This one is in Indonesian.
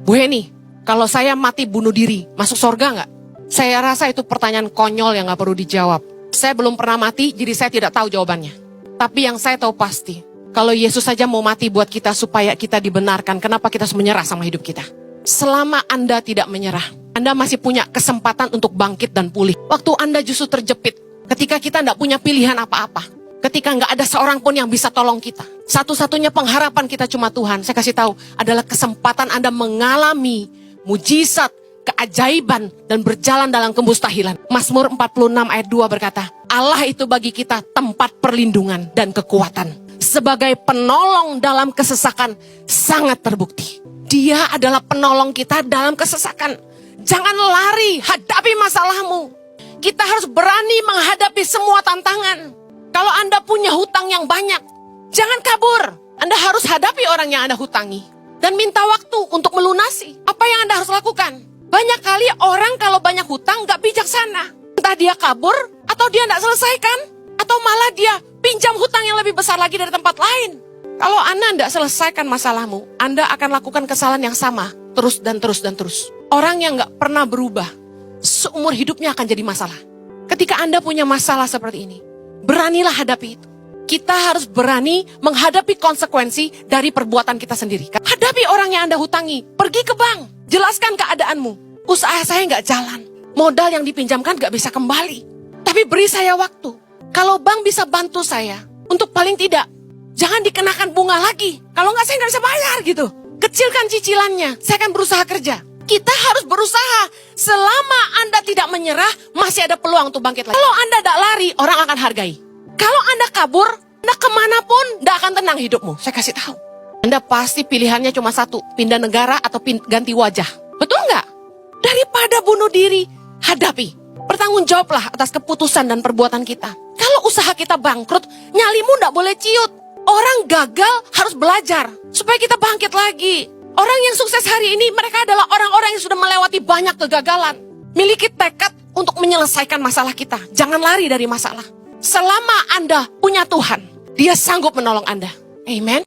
Bu Heni, kalau saya mati bunuh diri, masuk surga nggak? Saya rasa itu pertanyaan konyol yang nggak perlu dijawab. Saya belum pernah mati, jadi saya tidak tahu jawabannya. Tapi yang saya tahu pasti, kalau Yesus saja mau mati buat kita supaya kita dibenarkan, kenapa kita harus menyerah sama hidup kita? Selama Anda tidak menyerah, Anda masih punya kesempatan untuk bangkit dan pulih. Waktu Anda justru terjepit, ketika kita tidak punya pilihan apa-apa, ketika nggak ada seorang pun yang bisa tolong kita, satu-satunya pengharapan kita cuma Tuhan. Saya kasih tahu, adalah kesempatan Anda mengalami mujizat, keajaiban, dan berjalan dalam kemustahilan. Mazmur 46 ayat 2 berkata, Allah itu bagi kita tempat perlindungan dan kekuatan. Sebagai penolong dalam kesesakan sangat terbukti. Dia adalah penolong kita dalam kesesakan. Jangan lari, hadapi masalahmu. Kita harus berani menghadapi semua tantangan. Kalau Anda punya hutang yang banyak, jangan kabur. Anda harus hadapi orang yang Anda hutangi. Dan minta waktu untuk melunasi. Apa yang Anda harus lakukan? Banyak kali orang kalau banyak hutang gak bijaksana. Entah dia kabur, atau dia gak selesaikan, atau malah dia pinjam hutang yang lebih besar lagi dari tempat lain. Kalau Anda tidak selesaikan masalahmu, Anda akan lakukan kesalahan yang sama, terus dan terus dan terus. Orang yang gak pernah berubah, seumur hidupnya akan jadi masalah. Ketika Anda punya masalah seperti ini, beranilah hadapi itu. Kita harus berani menghadapi konsekuensi dari perbuatan kita sendiri. Hadapi orang yang Anda hutangi, pergi ke bank, jelaskan keadaanmu. Usaha saya gak jalan, modal yang dipinjamkan gak bisa kembali. Tapi beri saya waktu. Kalau bank bisa bantu saya, untuk paling tidak, jangan dikenakan bunga lagi. Kalau nggak, saya nggak bisa bayar gitu. Kecilkan cicilannya, saya akan berusaha kerja. Kita harus berusaha. Selama Anda tidak menyerah, masih ada peluang untuk bangkit lagi. Kalau Anda tidak lari, orang akan hargai. Kalau Anda kabur, Anda kemanapun, tidak akan tenang hidupmu. Saya kasih tahu. Anda pasti pilihannya cuma satu, pindah negara atau ganti wajah. Betul nggak? Daripada bunuh diri, hadapi. Bertanggung jawablah atas keputusan dan perbuatan kita. Kalau usaha kita bangkrut, nyalimu gak boleh ciut. Orang gagal harus belajar supaya kita bangkit lagi. Orang yang sukses hari ini, mereka adalah orang-orang yang sudah melewati banyak kegagalan. Miliki tekad untuk menyelesaikan masalah kita. Jangan lari dari masalah. Selama Anda punya Tuhan, Dia sanggup menolong Anda. Amen.